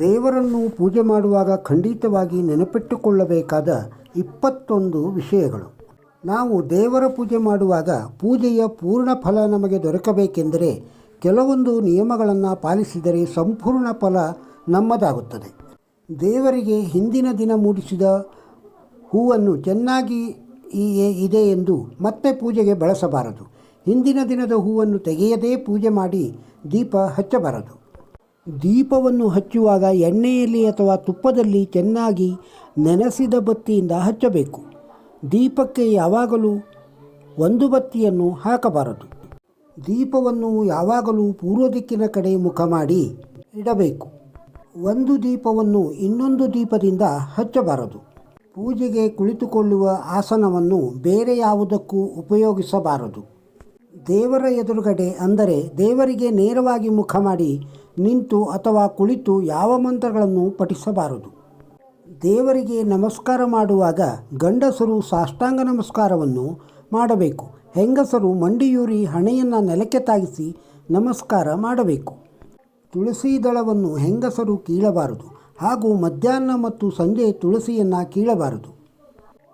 ದೇವರನ್ನು ಪೂಜೆ ಮಾಡುವಾಗ ಖಂಡಿತವಾಗಿ ನೆನಪಿಟ್ಟುಕೊಳ್ಳಬೇಕಾದ 21 ವಿಷಯಗಳು. ನಾವು ದೇವರ ಪೂಜೆ ಮಾಡುವಾಗ ಪೂಜೆಯ ಪೂರ್ಣ ಫಲ ನಮಗೆ ದೊರಕಬೇಕೆಂದರೆ ಕೆಲವೊಂದು ನಿಯಮಗಳನ್ನು ಪಾಲಿಸಿದರೆ ಸಂಪೂರ್ಣ ಫಲ ನಮ್ಮದಾಗುತ್ತದೆ. ದೇವರಿಗೆ ಹಿಂದಿನ ದಿನ ಮೂಡಿಸಿದ ಹೂವನ್ನು ಚೆನ್ನಾಗಿ ಇದೆ ಎಂದು ಮತ್ತೆ ಪೂಜೆಗೆ ಬಳಸಬಾರದು. ಹಿಂದಿನ ದಿನದ ಹೂವನ್ನು ತೆಗೆಯದೇ ಪೂಜೆ ಮಾಡಿ ದೀಪ ಹಚ್ಚಬಾರದು. ದೀಪವನ್ನು ಹಚ್ಚುವಾಗ ಎಣ್ಣೆಯಲ್ಲಿ ಅಥವಾ ತುಪ್ಪದಲ್ಲಿ ಚೆನ್ನಾಗಿ ನೆನೆಸಿದ ಬತ್ತಿಯಿಂದ ಹಚ್ಚಬೇಕು. ದೀಪಕ್ಕೆ ಯಾವಾಗಲೂ ಒಂದು ಬತ್ತಿಯನ್ನು ಹಾಕಬಾರದು. ದೀಪವನ್ನು ಯಾವಾಗಲೂ ಪೂರ್ವ ದಿಕ್ಕಿನ ಕಡೆ ಮುಖ ಮಾಡಿ ಇಡಬೇಕು. ಒಂದು ದೀಪವನ್ನು ಇನ್ನೊಂದು ದೀಪದಿಂದ ಹಚ್ಚಬಾರದು. ಪೂಜೆಗೆ ಕುಳಿತುಕೊಳ್ಳುವ ಆಸನವನ್ನು ಬೇರೆ ಯಾವುದಕ್ಕೂ ಉಪಯೋಗಿಸಬಾರದು. ದೇವರ ಎದುರುಗಡೆ ಅಂದರೆ ದೇವರಿಗೆ ನೇರವಾಗಿ ಮುಖ ಮಾಡಿ ನಿಂತು ಅಥವಾ ಕುಳಿತು ಯಾವ ಮಂತ್ರಗಳನ್ನು ಪಠಿಸಬಾರದು. ದೇವರಿಗೆ ನಮಸ್ಕಾರ ಮಾಡುವಾಗ ಗಂಡಸರು ಸಾಷ್ಟಾಂಗ ನಮಸ್ಕಾರವನ್ನು ಮಾಡಬೇಕು. ಹೆಂಗಸರು ಮಂಡಿಯೂರಿ ಹಣೆಯನ್ನು ನೆಲಕ್ಕೆ ತಾಗಿಸಿ ನಮಸ್ಕಾರ ಮಾಡಬೇಕು. ತುಳಸಿ ದಳವನ್ನು ಹೆಂಗಸರು ಕೀಳಬಾರದು ಹಾಗೂ ಮಧ್ಯಾಹ್ನ ಮತ್ತು ಸಂಜೆ ತುಳಸಿಯನ್ನು ಕೀಳಬಾರದು.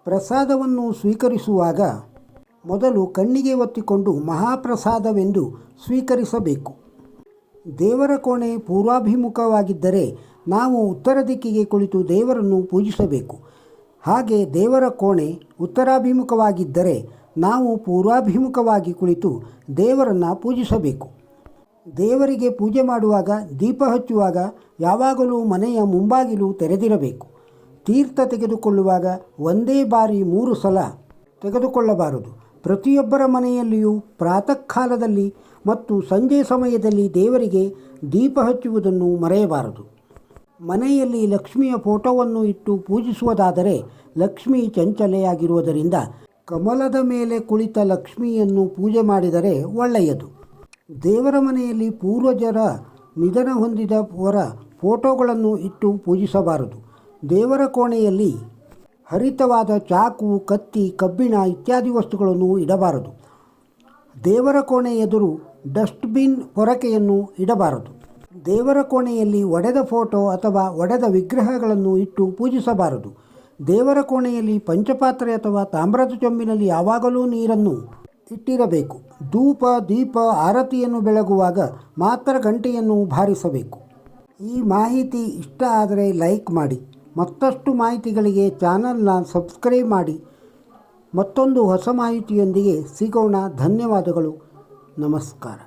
ಪ್ರಸಾದವನ್ನು ಸ್ವೀಕರಿಸುವಾಗ ಮೊದಲು ಕಣ್ಣಿಗೆ ಒತ್ತಿಕೊಂಡು ಮಹಾಪ್ರಸಾದವೆಂದು ಸ್ವೀಕರಿಸಬೇಕು. ದೇವರ ಕೋಣೆ ಪೂರ್ವಾಭಿಮುಖವಾಗಿದ್ದರೆ ನಾವು ಉತ್ತರ ದಿಕ್ಕಿಗೆ ಕುಳಿತು ದೇವರನ್ನು ಪೂಜಿಸಬೇಕು. ಹಾಗೆ ದೇವರ ಕೋಣೆ ಉತ್ತರಾಭಿಮುಖವಾಗಿದ್ದರೆ ನಾವು ಪೂರ್ವಾಭಿಮುಖವಾಗಿ ಕುಳಿತು ದೇವರನ್ನು ಪೂಜಿಸಬೇಕು. ದೇವರಿಗೆ ಪೂಜೆ ಮಾಡುವಾಗ ದೀಪ ಹಚ್ಚುವಾಗ ಯಾವಾಗಲೂ ಮನೆಯ ಮುಂಬಾಗಿಲು ತೆರೆದಿರಬೇಕು. ತೀರ್ಥ ತೆಗೆದುಕೊಳ್ಳುವಾಗ ಒಂದೇ ಬಾರಿ 3 ಸಲ ತೆಗೆದುಕೊಳ್ಳಬಾರದು. ಪ್ರತಿಯೊಬ್ಬರ ಮನೆಯಲ್ಲಿಯೂ ಪ್ರಾತಃ ಕಾಲದಲ್ಲಿ ಮತ್ತು ಸಂಜೆ ಸಮಯದಲ್ಲಿ ದೇವರಿಗೆ ದೀಪ ಹಚ್ಚುವುದನ್ನು ಮರೆಯಬಾರದು. ಮನೆಯಲ್ಲಿ ಲಕ್ಷ್ಮಿಯ ಫೋಟೋವನ್ನು ಇಟ್ಟು ಪೂಜಿಸುವುದಾದರೆ ಲಕ್ಷ್ಮಿ ಚಂಚಲೆಯಾಗಿರುವುದರಿಂದ ಕಮಲದ ಮೇಲೆ ಕುಳಿತ ಲಕ್ಷ್ಮಿಯನ್ನು ಪೂಜೆ ಮಾಡಿದರೆ ಒಳ್ಳೆಯದು. ದೇವರ ಮನೆಯಲ್ಲಿ ಪೂರ್ವಜರ ನಿಧನ ಹೊಂದಿದವರ ಫೋಟೋಗಳನ್ನು ಇಟ್ಟು ಪೂಜಿಸಬಾರದು. ದೇವರ ಕೋಣೆಯಲ್ಲಿ ಹರಿತವಾದ ಚಾಕು, ಕತ್ತಿ, ಕಬ್ಬಿಣ ಇತ್ಯಾದಿ ವಸ್ತುಗಳನ್ನು ಇಡಬಾರದು. ದೇವರ ಕೋಣೆ ಎದುರು ಡಸ್ಟ್ಬಿನ್ ಪೊರಕೆಯನ್ನು ಇಡಬಾರದು. ದೇವರ ಕೋಣೆಯಲ್ಲಿ ಒಡೆದ ಫೋಟೋ ಅಥವಾ ಒಡೆದ ವಿಗ್ರಹಗಳನ್ನು ಇಟ್ಟು ಪೂಜಿಸಬಾರದು. ದೇವರ ಕೋಣೆಯಲ್ಲಿ ಪಂಚಪಾತ್ರೆ ಅಥವಾ ತಾಮ್ರದ ಚೊಂಬಿನಲ್ಲಿ ಯಾವಾಗಲೂ ನೀರನ್ನು ಇಟ್ಟಿರಬೇಕು. ಧೂಪ, ದೀಪ, ಆರತಿಯನ್ನು ಬೆಳಗುವಾಗ ಮಾತ್ರ ಗಂಟೆಯನ್ನು ಬಾರಿಸಬೇಕು. ಈ ಮಾಹಿತಿ ಇಷ್ಟ ಆದರೆ ಲೈಕ್ ಮಾಡಿ. ಮತ್ತಷ್ಟು ಮಾಹಿತಿಗಳಿಗೆ ಚಾನಲ್ನ ಸಬ್ಸ್ಕ್ರೈಬ್ ಮಾಡಿ. ಮತ್ತೊಂದು ಹೊಸ ಮಾಹಿತಿಯೊಂದಿಗೆ ಸಿಗೋಣ. ಧನ್ಯವಾದಗಳು. ನಮಸ್ಕಾರ.